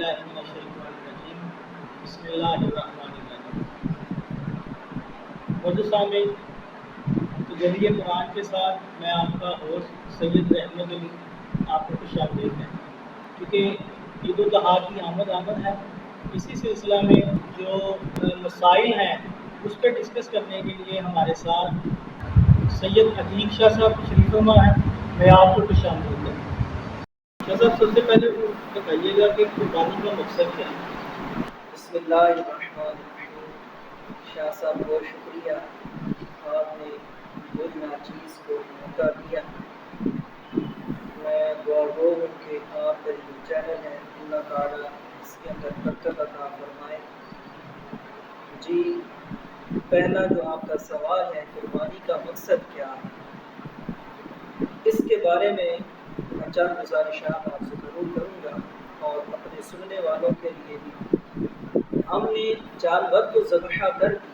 باللہ من الشیطان الرجیم بسم اللہ الرحمن الرحیم۔ موجود سامعین، تجلی قرآن کے ساتھ میں آپ کا ہوسٹ سید احمد علی آپ کو خوش آمدید ہے۔ کیونکہ عید الاضحیٰ کی آمد ہے، اسی سلسلہ میں جو مسائل ہیں اس پہ ڈسکس کرنے کے لیے ہمارے ساتھ سید عتیق شاہ صاحب تشریف فرما ہیں۔ میں آپ کو خوش آمدید ہے۔ شاہ صاحب، سب سے پہلے بتائیے گا کہ قربانی کا مقصد کیا ہے؟ بسم اللہ الرحمن الرحیم۔ شاہ صاحب بہت شکریہ، آپ نے مجھ ناچیز کو موقع دیا۔ میں دعا گو ہوں کہ آپ کا جو چینل ہے اللہ تعالیٰ اس کے اندر برکت عطا فرمائے۔ جی، پہلا جو آپ کا سوال ہے قربانی کا مقصد کیا ہے، اس کے بارے میں چند گزارشات آپ سے ضرور کروں گا اور اپنے سننے والوں کے لیے بھی۔ ہم نے جانور کو ذبح کر دی،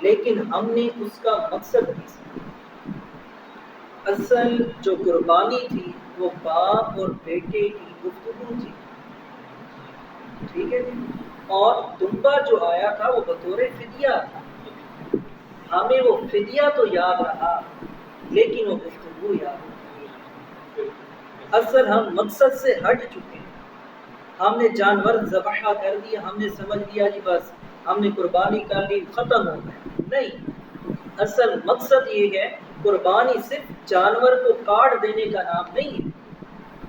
لیکن ہم نے اس کا مقصد نہیں سمجھا۔ اصل جو قربانی تھی وہ باپ اور بیٹے کی گفتگو تھی، ٹھیک ہے جی، اور دمبا جو آیا تھا وہ بطور فدیہ تھا۔ ہمیں وہ فدیہ تو یاد رہا لیکن وہ گفتگو یاد نہیں۔ اصل ہم مقصد سے ہٹ چکے ہیں۔ ہم نے جانور ذبح کر دیا، ہم نے سمجھ لیا جی بس ہم نے قربانی کر لی، ختم ہو گیا۔ نہیں، اصل مقصد یہ ہے قربانی صرف جانور کو کاٹ دینے کا نام نہیں ہے،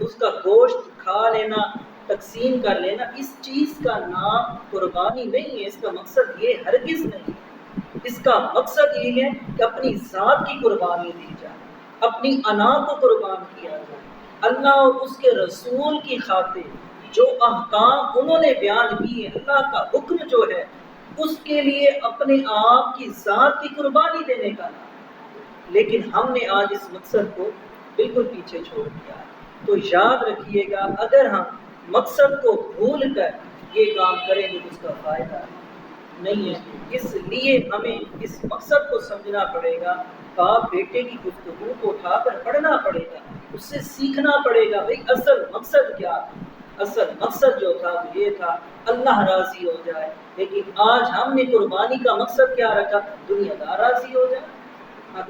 اس کا گوشت کھا لینا، تقسیم کر لینا، اس چیز کا نام قربانی نہیں ہے۔ اس کا مقصد یہ ہرگز نہیں ہے۔ اس کا مقصد یہ ہے کہ اپنی ذات کی قربانی دی جائے، اپنی انا کو قربان کیا جائے، اللہ اور اس کے رسول کی خاطر جو احکام انہوں نے بیان کیے، اللہ کا حکم جو ہے اس کے لیے اپنے آپ کی ذات کی قربانی دینے کا نام۔ لیکن ہم نے آج اس مقصد کو بالکل پیچھے چھوڑ دیا ہے۔ تو یاد رکھیے گا، اگر ہم مقصد کو بھول کر یہ کام کریں گے تو اس کا فائدہ نہیں ہے۔ اس لیے ہمیں اس مقصد کو سمجھنا پڑے گا، باپ بیٹے کی گفتگو کو اٹھا کر پڑھنا پڑے گا، اس سے سیکھنا پڑے گا بھئی اصل مقصد کیا تھا۔ اصل مقصد جو تھا وہ یہ تھا اللہ راضی ہو جائے، لیکن آج ہم نے قربانی کا مقصد کیا رکھا؟ دنیا دار راضی ہو جائے۔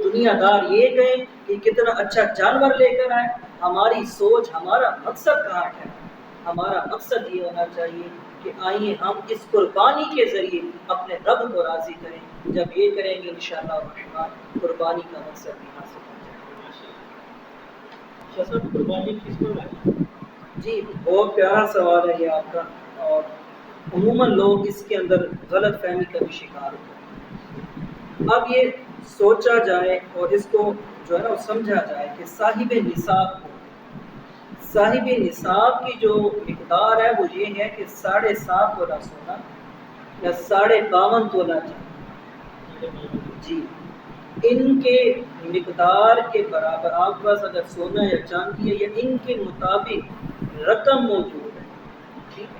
دنیا دار یہ کہیں کہ کتنا اچھا جانور لے کر آئے۔ ہماری سوچ، ہمارا مقصد کہاں ہے؟ ہمارا مقصد یہ ہونا چاہیے کہ آئیے ہم اس قربانی کے ذریعے اپنے رب کو راضی کریں۔ جب یہ کریں گے انشاءاللہ الرحمن قربانی کا مقصد بھی حاصل ہو جائے گا۔ شاہ صاحب، قربانی کس پر ہے؟ جی، بہت پیارا سوال ہے یہ آپ کا، اور عموماً لوگ اس کے اندر غلط فہمی کا بھی شکار ہوتے ہیں۔ اب یہ سوچا جائے اور اس کو جو ہے نا سمجھا جائے کہ صاحب نصاب کو، صاحب نصاب کی جو مقدار ہے وہ یہ ہے کہ 7.5 تولہ سونا یا 52.5 تولہ چاندی، جی، ان کے مقدار کے برابر آپ کے پاس اگر سونا یا چاندی ہے یا ان کے مطابق رقم موجود ہے، ٹھیک ہے،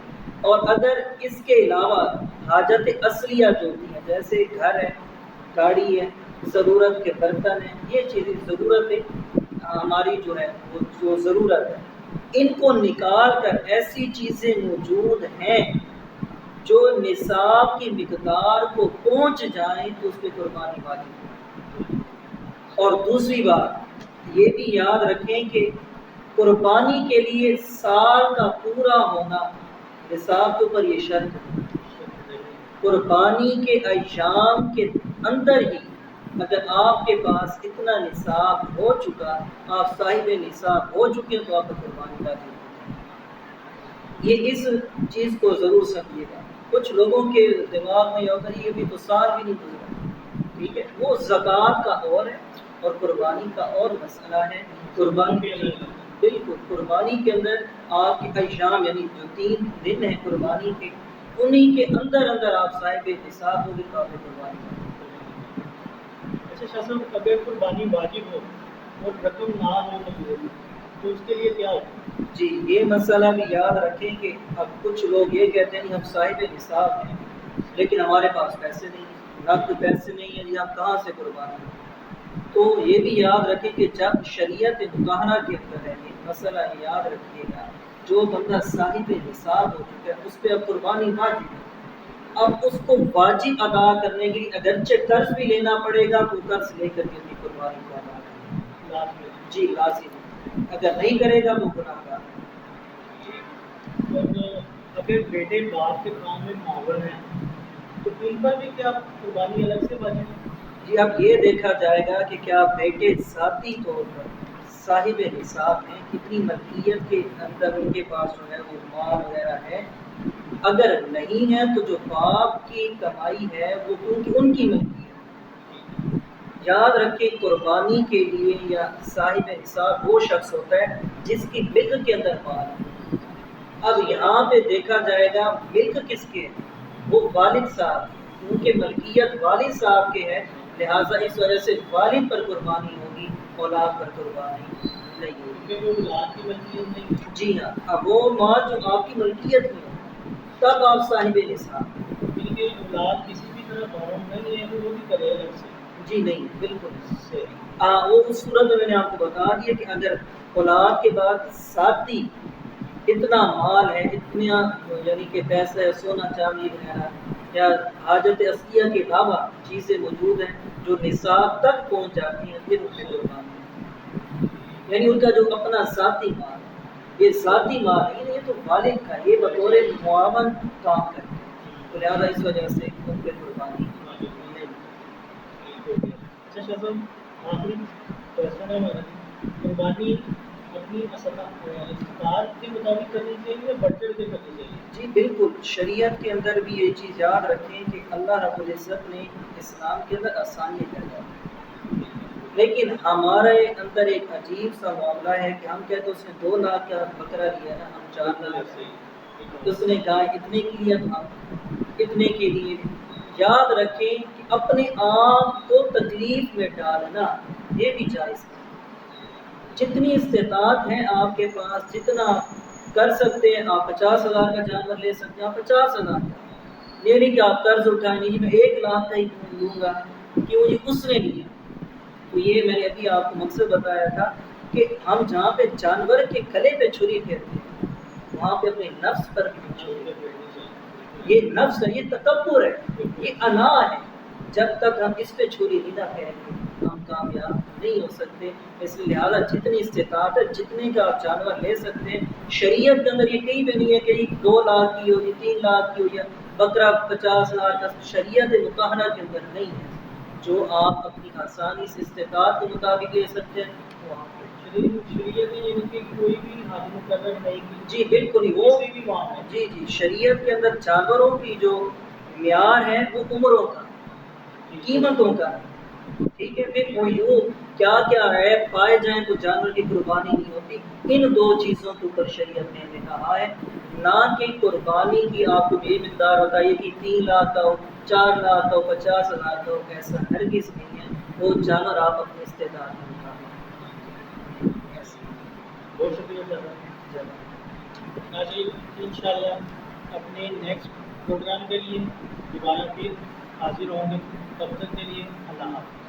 اور اگر اس کے علاوہ حاجت اصلیہ جو ہوتی ہیں جیسے گھر ہے، گاڑی ہے، ضرورت کے برتن ہیں، یہ چیزیں ضرورت ہے ہماری جو ہے وہ جو ضرورت ہے، ان کو نکال کر ایسی چیزیں موجود ہیں جو نصاب کی مقدار کو پہنچ جائیں تو اس پہ قربانی واجب ہے۔ اور دوسری بات یہ بھی یاد رکھیں کہ قربانی کے لیے سال کا پورا ہونا نصاب کے اوپر یہ شرط ہے۔ قربانی کے ایام کے اندر ہی اگر آپ کے پاس اتنا نصاب ہو چکا، آپ صاحب نصاب ہو چکے ہیں تو آپ کو قربانی واجب ہے۔ یہ اس چیز کو ضرور سمجھیے گا۔ کچھ لوگوں کے دماغ میں یہ ہوتا ہے یہ بھی تو سال بھی نہیں گزرا، ٹھیک ہے، وہ زکوٰۃ کا اور ہے اور قربانی کا اور مسئلہ ہے۔ قربانی کے اندر بالکل قربانی کے اندر آپ کے ایام یعنی جو 3 دن ہیں قربانی کے، انہی کے اندر آپ صاحب نصاب ہو گے تو آپ نے قربانی کریں۔ اچھا شاہ صاحب، اگر قربانی واجب ہو اور رقم نہ ہو موجود تو اس کے لیے کیا ہوگا؟ جی، یہ مسئلہ بھی یاد رکھیں کہ اب کچھ لوگ یہ کہتے ہیں ہم صاحب نصاب ہیں لیکن ہمارے پاس پیسے نہیں ہیں، نقد پیسے نہیں ہیں، ہم کہاں سے قربانی کریں؟ تو یہ بھی یاد رکھیں کہ جب شریعت مطہرہ کے اندر ہے یہ مسئلہ یاد رکھیے گا، جو بندہ صاحب نصاب ہو چکا ہے اس پہ اب قربانی واجب ہے. اب اس کو واجب ادا کرنے کے لیے اگرچہ قرض بھی لینا پڑے گا تو قرض لے کر کے اپنی قربانی کو ادا کرے گا. جی لازم ہے. اگر نہیں کرے گا تو گناہ گار ہے. اور اگر بیٹے باپ کے کام میں معاون ہیں تو ان پر بھی کیا قربانی الگ سے واجب ہے؟ جی اب یہ دیکھا جائے گا کہ کیا بیٹے ذاتی طور پر صاحب نصاب ہیں، کتنی ملکیت کے اندر ان کے پاس جو ہے وہ مال وغیرہ ہے. اگر نہیں ہے تو جو باپ کی کمائی ہے وہ ان کی ملکیت ہے. یاد رکھیں قربانی کے لیے یا صاحب نصاب وہ شخص ہوتا ہے جس کی ملک کے اندر مال ہے. اب یہاں پہ دیکھا جائے گا ملک کس کے ہے؟ وہ والد صاحب، کیونکہ ملکیت والد صاحب کے ہے، لہٰذا اس وجہ سے والد پر قربانی ہوگی، اولاد پر قربانی نہیں ہوگی. کیونکہ وہ اولاد کی ملکیت نہیں ہے. جی ہاں. اب وہ مال جو آپ کی ملکیت میں ہو تب آپ صاحب نصاب. کیونکہ اولاد کسی بھی طرح معاون نہیں ہے وہ بھی کرے الگ سے. جی نہیں بالکل صحیح. وہ اس صورت میں نے آپ کو بتا دیا کہ اگر اولاد کے بعد ساتھی اتنا مال ہے، اتنا یعنی کہ پیسہ سونا چاندی وغیرہ یا حاجت اشیاء کے علاوہ چیزیں موجود ہیں جو نصاب تک پہنچ جاتی ہیں پھر ان سے قربانی، یعنی ان کا جو اپنا ذاتی مال ہے، یہ ذاتی مال نہیں، یہ تو والد کا، یہ بطور معاون کام کرتے ہیں، تو لہٰذا اس وجہ سے ان پہ قربانی نہیں. اچھا شاہ صاحب آخری کوشچن ہے ہمارا، قربانی اپنی استطاعت کے مطابق کرنی چاہیے یا بڑھ چڑھ کے کرنی چاہیے؟ جی بالکل. شریعت کے اندر بھی یہ چیز یاد رکھیں کہ اللہ رب العزت نے اسلام کے اندر آسانی پیدا کی، لیکن ہمارے اندر ایک عجیب سا معاملہ ہے کہ ہم کہتے ہیں اس نے 2 لاکھ کا بکرا لیا ہے، ہم 4 لاکھ سے، اس نے کہا اتنے کے لیے تو ہم اتنے کے لیے. یاد رکھیں کہ اپنے آپ کو تکلیف میں ڈالنا یہ بھی جائز ہے. جتنی استطاعت ہے آپ کے پاس، جتنا کر سکتے ہیں آپ 50,000 کا جانور لے سکتے ہیں، آپ 50,000 کا. یہ نہیں کہ آپ قرض اٹھائیں نہیں میں 1 لاکھ کا ہی لوں گا کیوں جی اس نے لیا. تو یہ میں نے ابھی آپ کو مقصد بتایا تھا کہ ہم جہاں پہ جانور کے گلے پہ چھری پھیرتے ہیں وہاں پہ اپنے نفس پر بھی چھری پھیرتے ہیں. یہ نفس ہے، یہ تکبر ہے، یہ انا ہے. جب تک ہم اس پہ چھری نہیں نہ پھیریں گے ہم کامیاب نہیں ہو سکتے. اس لیے لہٰذا جتنی استطاعت ہے جتنے کا آپ جانور لے سکتے ہیں. شریعت کے اندر یہ کہیں پہ نہیں ہے کہ 2 لاکھ کی ہو یا 3 لاکھ کی ہو یا بکرا 50,000 کا. شریعت مطہرہ کے اندر نہیں ہے. جو آپ اپنی آسانی سے استطاعت کے مطابق لے سکتے ہیں وہ آپ شریعت نے یعنی کہ کوئی بھی حد مقرر نہیں کی. جی بالکل ہی وہ کسی بھی وہاں ہے. جی شریعت کے اندر جانوروں کی جو معیار ہے وہ عمروں کا، قیمتوں کا، ٹھیک ہے. پھر وہ یوں کیا ہے پائے جائیں تو جانور کی قربانی نہیں ہوتی. ان 2 چیزوں کے اوپر شریعت نے کہا ہے، نہ کہ قربانی کی آپ کو یہ مقدار بتائیے کہ 3 لاکھ کا ہو، 4 لاکھ کا ہو، 50,000 کا ہو. ایسا ہرگز نہیں ہے. وہ جانور آپ اپنی استطاعت کے مطابق. بہت شکریہ صاحب. انشاءاللہ اپنے نیکسٹ پروگرام کے لیے دوبارہ پھر حاضر ہوں گے. تب تک کے لیے اللہ حافظ.